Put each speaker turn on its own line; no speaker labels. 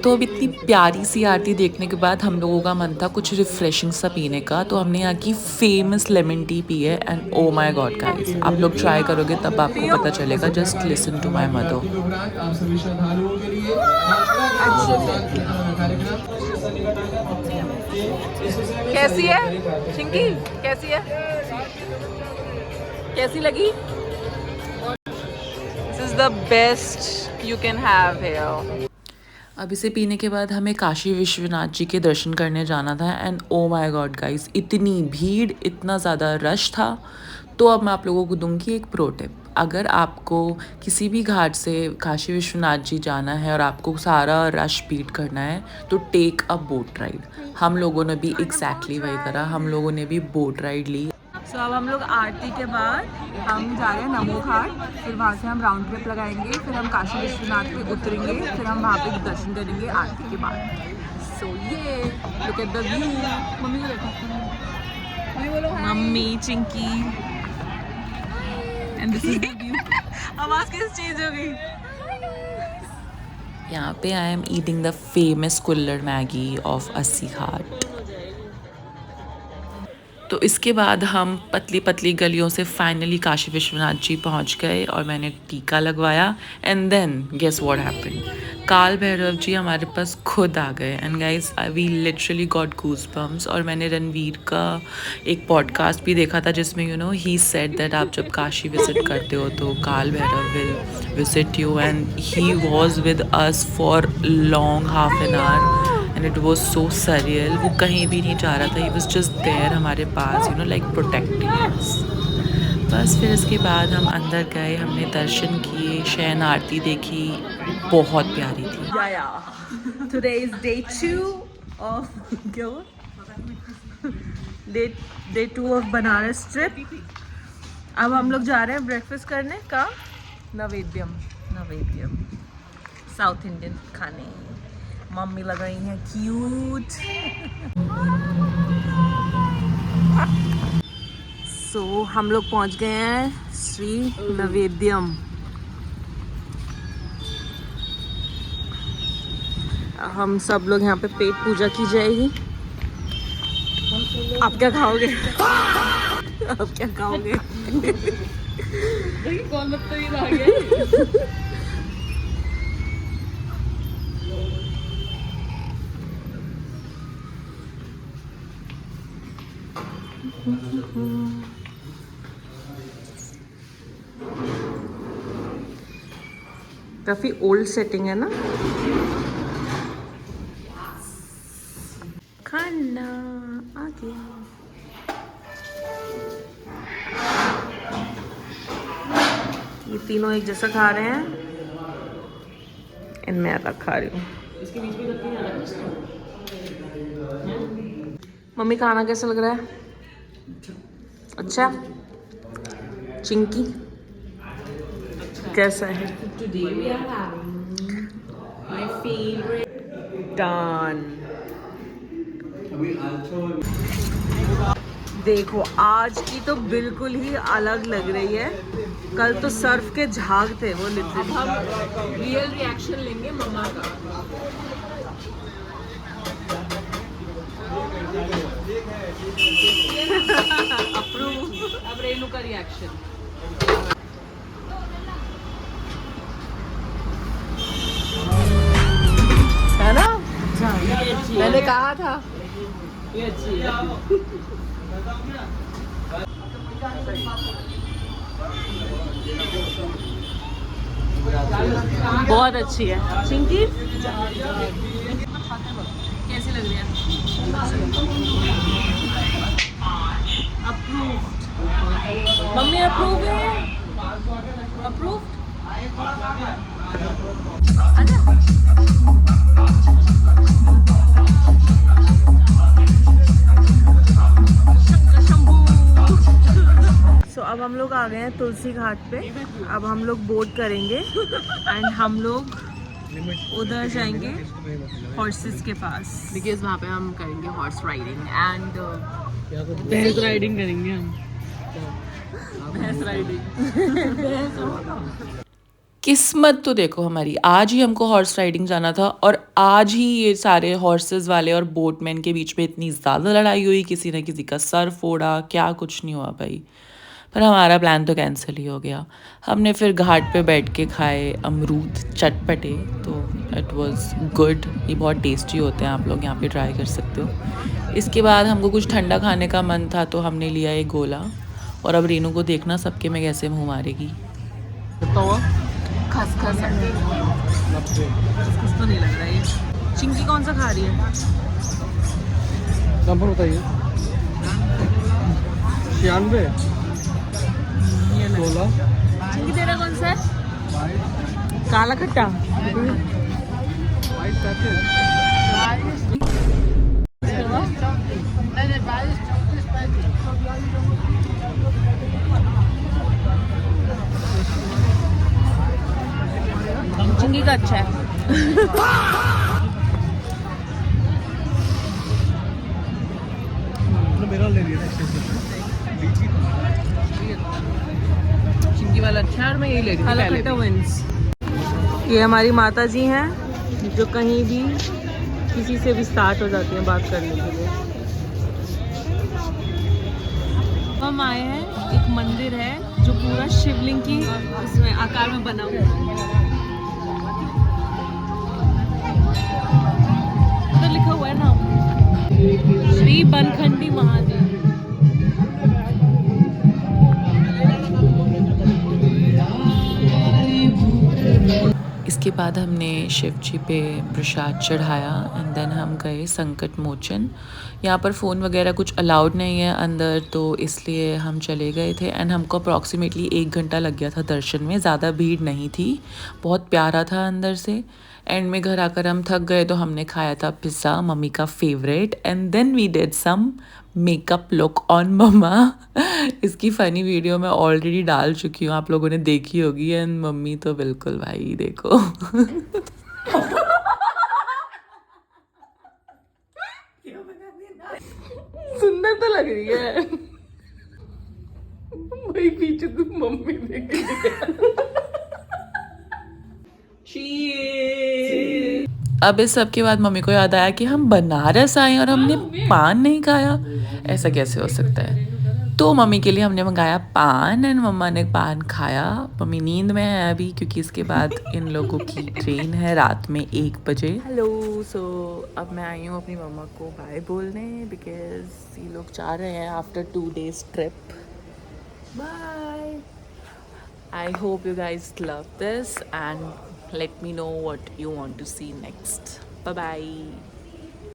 तो अब इतनी प्यारी सी आरती देखने के बाद हम लोगों का मन था कुछ रिफ्रेशिंग सा पीने का, तो हमने यहाँ की फेमस लेमन टी पी है and oh my god guys, आप लोग ट्राई करोगे तब आपको पता चलेगा। Just listen to my mother. कैसी है चिंकी, कैसी है, कैसी लगी? This is the best you can have here. अब इसे पीने के बाद हमें काशी विश्वनाथ जी के दर्शन करने जाना था and oh my god guys, इतनी भीड़, इतना ज़्यादा रश था। तो अब मैं आप लोगों को दूंगी एक प्रो टिप। अगर आपको किसी भी घाट से काशी विश्वनाथ जी जाना है और आपको सारा रश बीट करना है तो टेक अ बोट राइड। हम लोगों ने भी एग्जैक्टली वही करा, हम लोगों ने भी बोट राइड ली। सो अब हम लोग आरती के बाद हम जा रहे हैं नमो घाट, फिर वहाँ से हम राउंड ट्रिप लगाएंगे, फिर हम काशी विश्वनाथ पे उतरेंगे, फिर हम वहाँ पे दर्शन करेंगे आरती के बाद। सो ये look at the view. Mummy को देखो, mummy Chinki and this is the view. आवाज कैसे चेंज हो गई? यहाँ पे I am eating the famous kulhad Maggi of अस्सी घाट। तो इसके बाद हम पतली पतली गलियों से फाइनली काशी विश्वनाथ जी पहुंच गए और मैंने टीका लगवाया and then guess what happened, Kaal Bhairav ji हमारे पास खुद आ गए and guys we literally got goosebumps. और मैंने रणवीर का एक पॉडकास्ट भी देखा था जिसमें you know he said that आप जब काशी विजिट करते हो तो काल Bhairav will visit you and he was with us for long half an hour and it was so surreal. वो कहीं भी नहीं जा रहा था, ही वॉज जस्ट देयर हमारे पास, you know like protecting us. बस फिर इसके बाद हम अंदर गए, हमने दर्शन किए, शयन आरती देखी, बहुत प्यारी थी।
Today is day 2 of day 2 of Banaras trip. अब हम लोग जा रहे हैं ब्रेकफास्ट करने का नवेद्यम साउथ इंडियन खाने। मम्मी लग रही हैं क्यूट। सो हम लोग पहुंच गए हैं श्री नवेद्यम। हम सब लोग यहाँ पे पेट पूजा की जाएगी। आप क्या खाओगे? आप क्या खाओगे? कौन मतलब आ गया? काफी ओल्ड सेटिंग है ना। खाना आ गया। ये तीनों एक जैसा खा रहे हैं एंड मैं अलग खा रही हूँ। मम्मी खाना कैसा लग रहा है? अच्छा। चिंकी कैसा है? डन। देखो आज की तो बिल्कुल ही अलग लग रही है। कल तो सर्फ के झाग थे वो लिटरली। अब हम रियल रिएक्शन लेंगे मम्मा का। अप्रूव। अब रेनू का रिएक्शन। है ना? मैंने कहा था। ये अच्छी है। बहुत अच्छी है। चिंकी कैसी लग रही है? अप्रूव्ड। मम्मी अप्रूव है? अप्रूव्ड? सो अब हम लोग आ गए हैं तुलसी घाट पे। अब हम लोग बोट करेंगे एंड हम लोग उधर जाएंगे हॉर्सेस के पास, बिकॉज वहाँ पे हम करेंगे हॉर्स राइडिंग एंड भैंस राइडिंग करेंगे हम। भैंस राइडिंग।
किस्मत तो देखो हमारी, आज ही हमको हॉर्स राइडिंग जाना था और आज ही ये सारे हॉर्सेस वाले और बोटमैन के बीच में इतनी ज़्यादा लड़ाई हुई, किसी ने किसी का सर फोड़ा, क्या कुछ नहीं हुआ भाई। पर हमारा प्लान तो कैंसिल ही हो गया। हमने फिर घाट पे बैठ के खाए अमरूद चटपटे, तो इट वाज गुड। ये बहुत टेस्टी होते हैं, आप लोग यहाँ पे ट्राई कर सकते हो। इसके बाद हमको कुछ ठंडा खाने का मन था तो हमने लिया एक गोला। और अब रेनू को देखना सबके में कैसे मुँह मारेगी।
खसखस खसखस तो नहीं लग रहा है। चिंकी कौन सा खा रही है?
नंबर बताइए। 96 16।
चिंकी तेरा कौन सा है? काला खट्टा। चिंकी का अच्छा है।
मेरा ले लिया
चिंकी वाला अच्छा है और मैं यही ले रही हूँ। ये हमारी माता जी हैं जो कहीं भी किसी से भी स्टार्ट हो जाती हैं बात करने के लिए। हम आए हैं, एक मंदिर है जो पूरा शिवलिंग की उसमें आकार में बना हुआ है। तो लिखा हुआ है नाम, श्री बनखंडी महादेव।
इसके बाद हमने शिव जी पे प्रसाद चढ़ाया एंड देन हम गए संकट मोचन। यहाँ पर फ़ोन वगैरह कुछ अलाउड नहीं है अंदर, तो इसलिए हम चले गए थे एंड हमको अप्रॉक्सीमेटली 1 घंटा लग गया था दर्शन में। ज़्यादा भीड़ नहीं थी, बहुत प्यारा था अंदर से। एंड में घर आकर हम थक गए तो हमने खाया था पिज़्ज़ा, मम्मी का favourite, and then we did some makeup look on mumma. इसकी फ़नी वीडियो मैं ऑलरेडी डाल चुकी हूँ, आप लोगों ने देखी होगी। एंड मम्मी तो बिल्कुल भाई देखो।
सुंदर तो लग रही है। वही पीछे तुम मम्मी देख
अब इस सब के बाद मम्मी को याद आया कि हम बनारस आए और हमने पान नहीं खाया। ऐसा कैसे हो सकता है? तो मम्मी के लिए हमने मंगाया पान एंड मम्मा ने पान खाया। मम्मी नींद में है अभी क्योंकि इसके बाद इन लोगों की ट्रेन है रात में 1 बजे। हेलो, सो अब मैं आई हूँ अपनी मम्मा को बाय बोलने बिकॉज ये लोग जा रहे हैं after 2 days trip. Bye. I hope you guys love this and let me know what you want to see next. Bye bye.